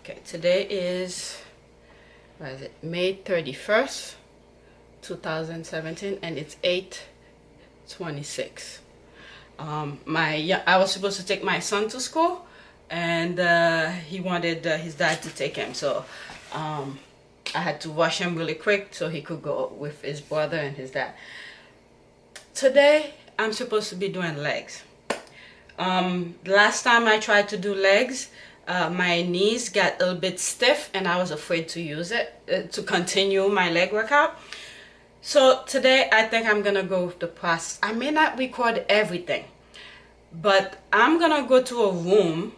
Okay, today is, what is it, May 31st, 2017, and it's 8:26. I was supposed to take my son to school, and he wanted his dad to take him, so I had to wash him really quick so he could go with his brother and his dad. Today I'm supposed to be doing legs. Last time I tried to do legs, my knees got a little bit stiff and I was afraid to use it to continue my leg workout. So today I think I'm gonna go with the process. I may not record everything, but I'm gonna go to a room.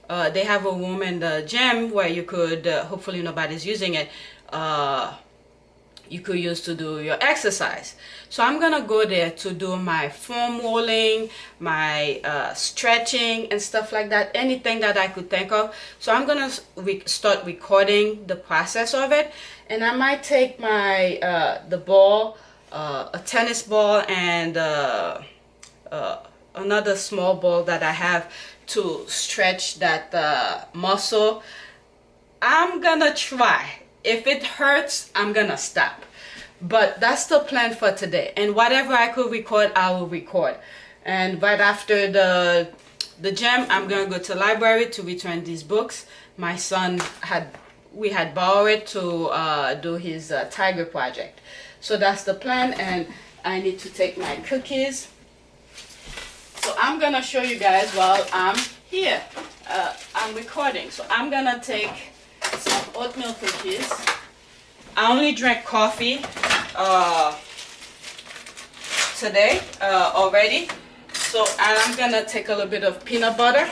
They have a room in the gym where you could, hopefully nobody's using it, you could use to do your exercise. So I'm gonna go there to do my foam rolling, my stretching and stuff like that, anything that I could think of. So I'm gonna start recording the process of it, and I might take my the ball, a tennis ball, and another small ball that I have to stretch that muscle. I'm gonna try. If it hurts, I'm gonna stop. But that's the plan for today. And whatever I could record, I will record. And right after the gym, I'm gonna go to the library to return these books. My son we had borrowed it to do his tiger project. So that's the plan, and I need to take my cookies. So I'm gonna show you guys while I'm here. I'm recording. So I'm gonna take some oatmeal cookies. I only drank coffee today already. So I'm gonna take a little bit of peanut butter.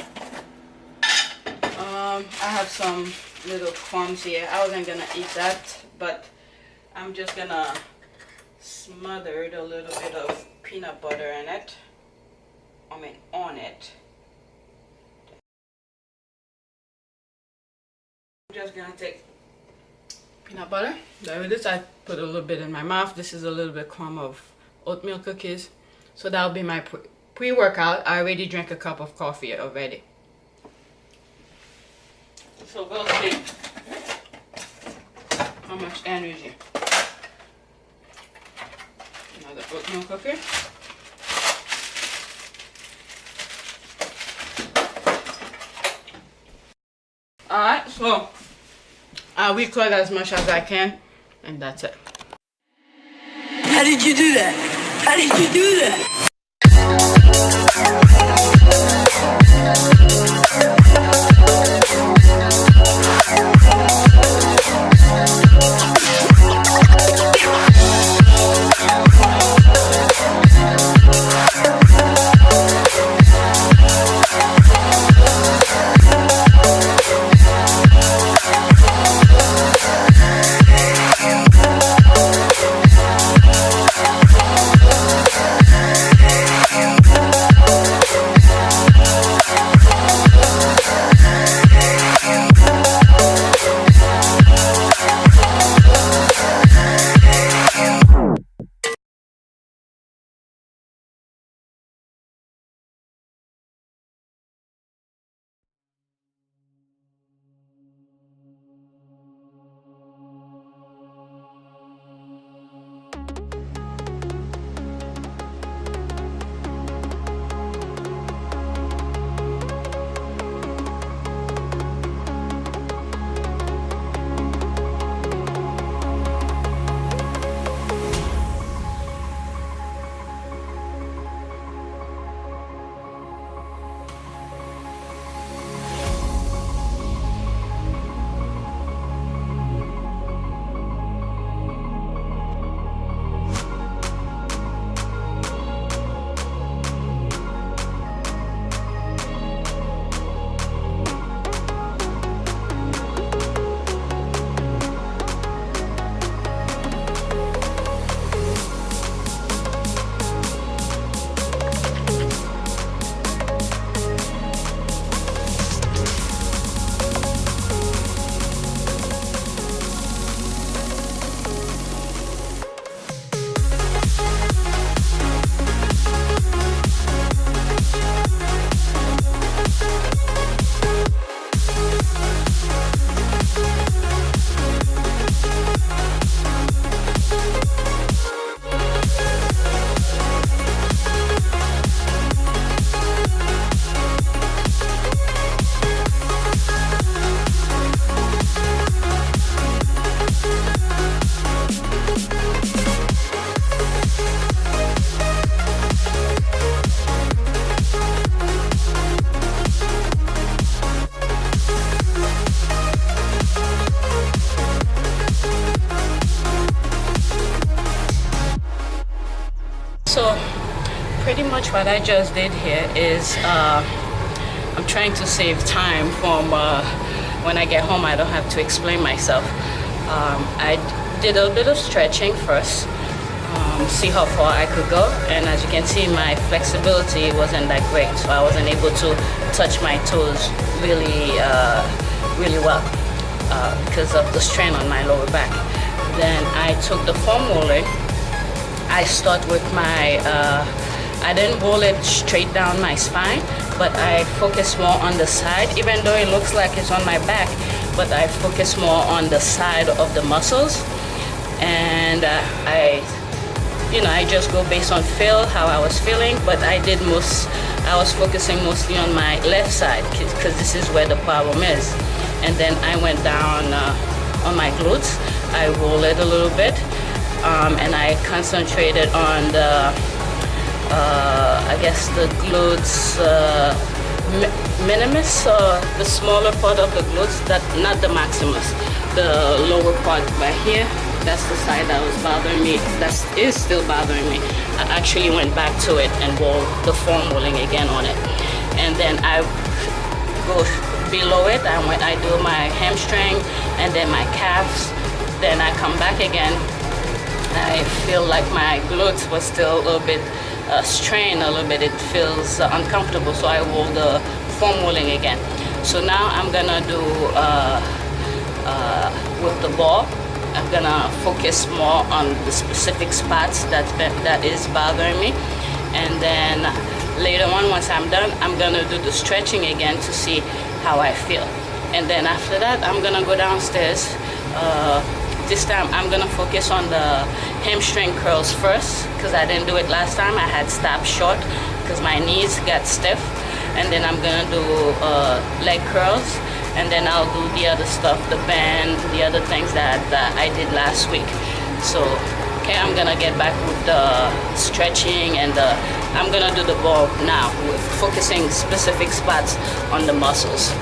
I have some little crumbs here. I wasn't gonna eat that, but I'm just gonna smother a little bit of peanut butter in it. On it. I'm just gonna take peanut butter. There it is. I put a little bit in my mouth. This is a little bit crumb of oatmeal cookies. So that'll be my pre-workout. I already drank a cup of coffee already. So we'll see how much energy. Another oatmeal cookie. Alright, so I'll record as much as I can, and that's it. How did you do that? How did you do that? what I just did here is I'm trying to save time from when I get home. I don't have to explain myself. I did a bit of stretching first, see how far I could go, and as you can see, my flexibility wasn't that great, so I wasn't able to touch my toes really well because of the strain on my lower back. Then I took the foam roller. I start with my I didn't roll it straight down my spine, but I focus more on the side, even though it looks like it's on my back, but I focus more on the side of the muscles. And I just go based on how I was feeling, but I was focusing mostly on my left side because this is where the problem is. And then I went down on my glutes. I rolled it a little bit, and I concentrated on the I guess the glutes minimus, or the smaller part of the glutes, that not the maximus, the lower part right here. That's the side that was bothering me. That is still bothering me. I actually went back to it and rolled the foam rolling again on it. And then I go below it. I do my hamstring and then my calves. Then I come back again. I feel like my glutes was still a little bit strained a little bit. It feels uncomfortable, so I roll the foam rolling again. So now I'm gonna do with the ball. I'm gonna focus more on the specific spots that is bothering me, and then later on, once I'm done, I'm gonna do the stretching again to see how I feel. And then after that, I'm gonna go downstairs. This time I'm gonna focus on the hamstring curls first, because I didn't do it last time. I had stopped short because my knees got stiff. And then I'm gonna do leg curls, and then I'll do the other stuff, the band, the other things that I did last week. So, okay, I'm gonna get back with the stretching, and I'm gonna do the ball now, with focusing specific spots on the muscles.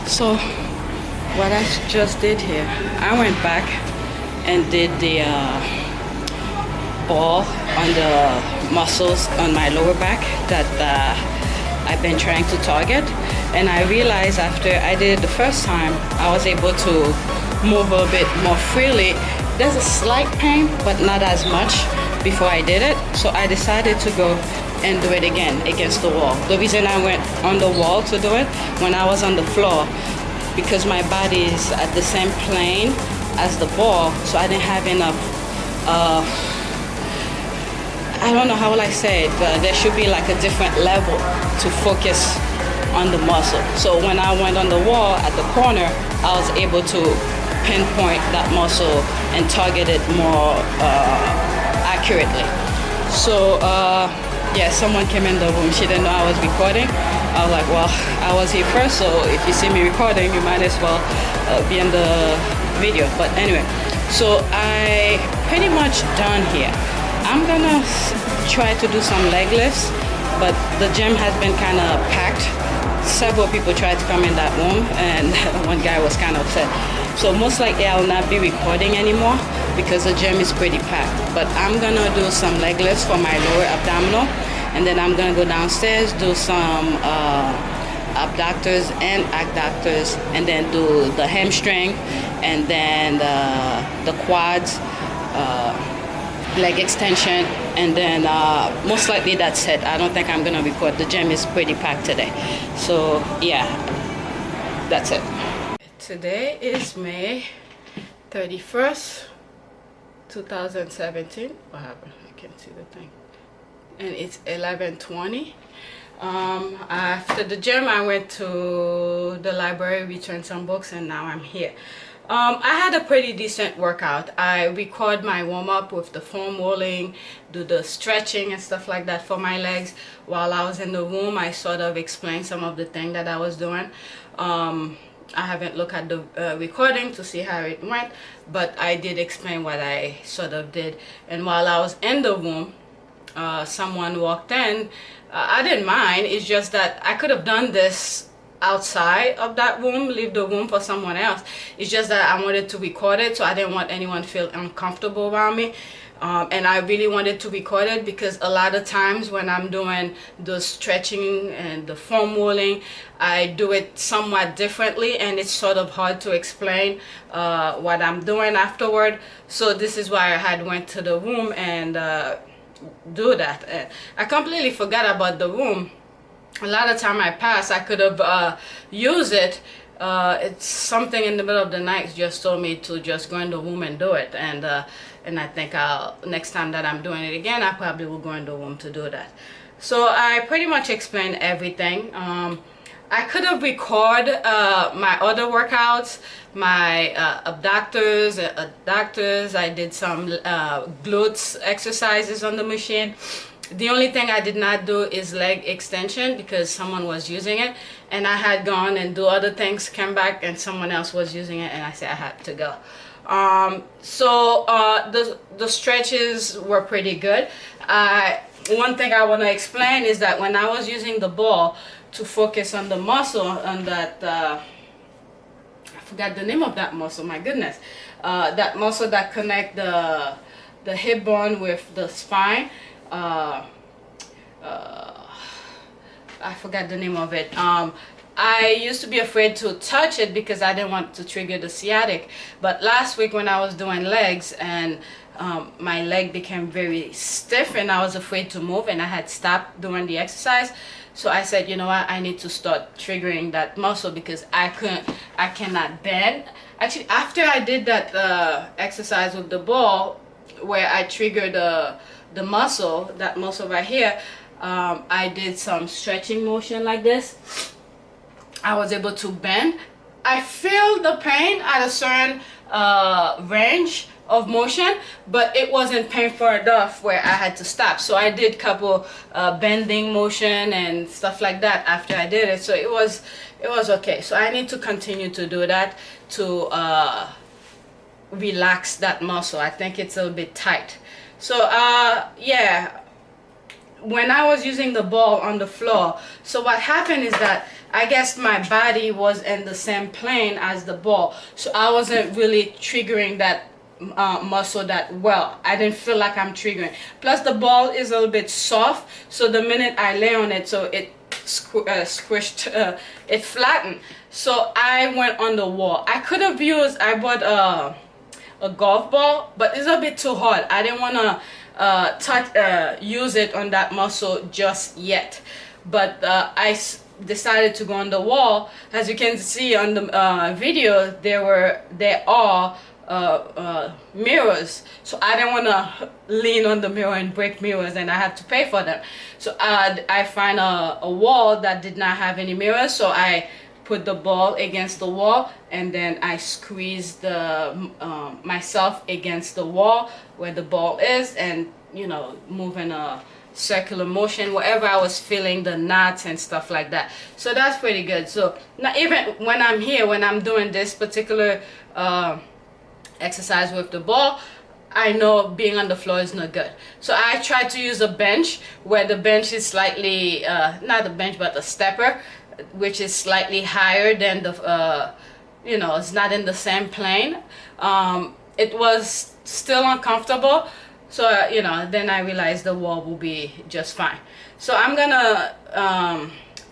So what I just did here, I went back and did the ball on the muscles on my lower back that I've been trying to target, and I realized after I did it the first time, I was able to move a bit more freely. There's a slight pain, but not as much before I did it, so I decided to go and do it again against the wall. The reason I went on the wall to do it, when I was on the floor, because my body is at the same plane as the ball, so I didn't have enough I don't know how will I say it, but there should be like a different level to focus on the muscle. So when I went on the wall at the corner, I was able to pinpoint that muscle and target it more accurately. So yeah, someone came in the room. She didn't know I was recording. I was like, well, I was here first, so if you see me recording, you might as well be in the video. But anyway, so I pretty much done here. I'm gonna try to do some leg lifts, but the gym has been kind of packed. Several people tried to come in that room, and one guy was kind of upset. So most likely I will not be recording anymore because the gym is pretty packed. But I'm gonna do some leg lifts for my lower abdominal, and then I'm gonna go downstairs, do some abductors and adductors, and then do the hamstring, and then the quads, leg extension, and then most likely that's it. I don't think I'm gonna record. The gym is pretty packed today, so yeah, that's it. Today is May 31st 2017. What happened? I can't see the thing. And it's 11:20. After the gym I went to the library, returned some books, and now I'm here. I had a pretty decent workout. I record my warm-up with the foam rolling, do the stretching and stuff like that for my legs. While I was in the room, I sort of explained some of the things that I was doing. I haven't looked at the recording to see how it went, but I did explain what I sort of did. And while I was in the room, someone walked in. I didn't mind. It's just that I could have done this outside of that room, leave the room for someone else. It's just that I wanted to record it, so I didn't want anyone to feel uncomfortable around me. And I really wanted to record it because a lot of times when I'm doing the stretching and the foam rolling, I do it somewhat differently, and it's sort of hard to explain what I'm doing afterward. So this is why I had went to the room and do that. I completely forgot about the room. A lot of time I passed, I could have used it. It's something in the middle of the night just told me to just go in the room and do it, and I think next time that I'm doing it again, I probably will go in the room to do that. So I pretty much explained everything. I could have recorded my other workouts, my abductors, adductors. I did some glutes exercises on the machine. The only thing I did not do is leg extension because someone was using it, and I had gone and do other things, came back and someone else was using it, and I said I had to go. The stretches were pretty good. One thing I want to explain is that when I was using the ball to focus on the muscle, on that I forgot the name of that muscle, my goodness, that muscle that connect the hip bone with the spine. I forgot the name of it. I used to be afraid to touch it because I didn't want to trigger the sciatic, but last week when I was doing legs and my leg became very stiff and I was afraid to move, and I had stopped doing the exercise. So I said, you know what, I need to start triggering that muscle because I cannot bend. Actually, after I did that exercise with the ball where I triggered the muscle, that muscle right here, I did some stretching motion like this. I was able to bend. I feel the pain at a certain range of motion, but it wasn't painful enough where I had to stop. So I did couple bending motion and stuff like that after I did it. So it was okay. So I need to continue to do that to relax that muscle. I think it's a little bit tight. So yeah, when I was using the ball on the floor, so what happened is that I guess my body was in the same plane as the ball, so I wasn't really triggering that muscle that well. I didn't feel like I'm triggering. Plus the ball is a little bit soft, so the minute I lay on it, so it squished, it flattened. So I went on the wall. I could have used, I bought a golf ball, but it's a bit too hard. I didn't want to use it on that muscle just yet. But I decided to go on the wall. As you can see on the video, there are mirrors, so I didn't want to lean on the mirror and break mirrors, and I had to pay for them. So I find a wall that did not have any mirrors, so I put the ball against the wall, and then I squeezed myself against the wall where the ball is, and you know, moving a circular motion wherever I was feeling the knots and stuff like that. So that's pretty good. So not even when I'm here, when I'm doing this particular exercise with the ball, I know being on the floor is not good. So I try to use a bench where the bench is slightly not a bench but a stepper, which is slightly higher than the you know, it's not in the same plane. It was still uncomfortable, so you know, then I realized the wall will be just fine. So I'm gonna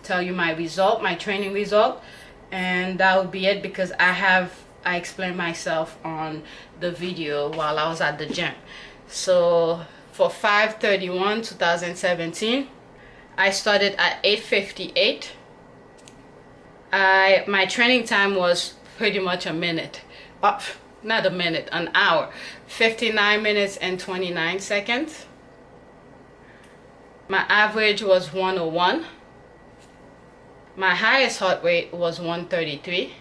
tell you my result, my training result, and that will be it, because I explained myself on the video while I was at the gym. So for 5/31/2017, I started at 8:58. My training time was pretty much a minute, not a minute, an hour, 59 minutes and 29 seconds. My average was 101. My highest heart rate was 133.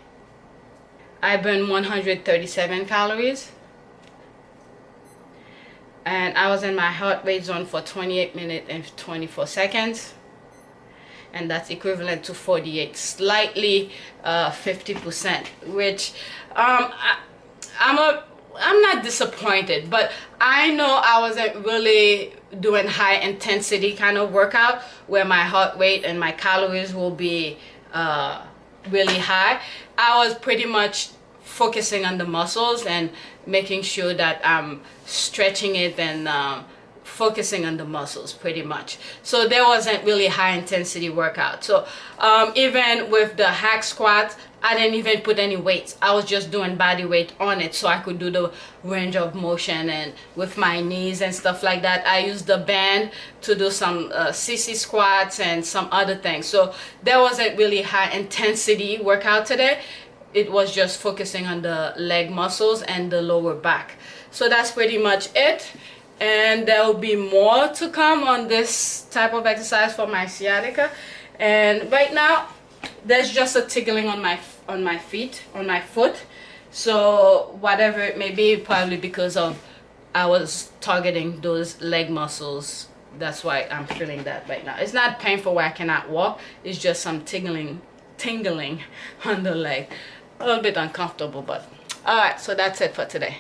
I burned 137 calories, and I was in my heart rate zone for 28 minutes and 24 seconds, and that's equivalent to 48, slightly 50%, which I'm not disappointed, but I know I wasn't really doing high intensity kind of workout where my heart rate and my calories will be really high. I was pretty much focusing on the muscles and making sure that I'm stretching it and focusing on the muscles pretty much. So there wasn't really high intensity workout. So even with the hack squats, I didn't even put any weights. I was just doing body weight on it so I could do the range of motion, and with my knees and stuff like that. I used the band to do some CC squats and some other things. So there wasn't really high intensity workout today. It was just focusing on the leg muscles and the lower back. So that's pretty much it. And there will be more to come on this type of exercise for my sciatica. And right now there's just a tickling on my foot. So whatever it may be, probably because of I was targeting those leg muscles. That's why I'm feeling that right now. It's not painful where I cannot walk. It's just some tingling on the leg. A little bit uncomfortable, but all right. So that's it for today.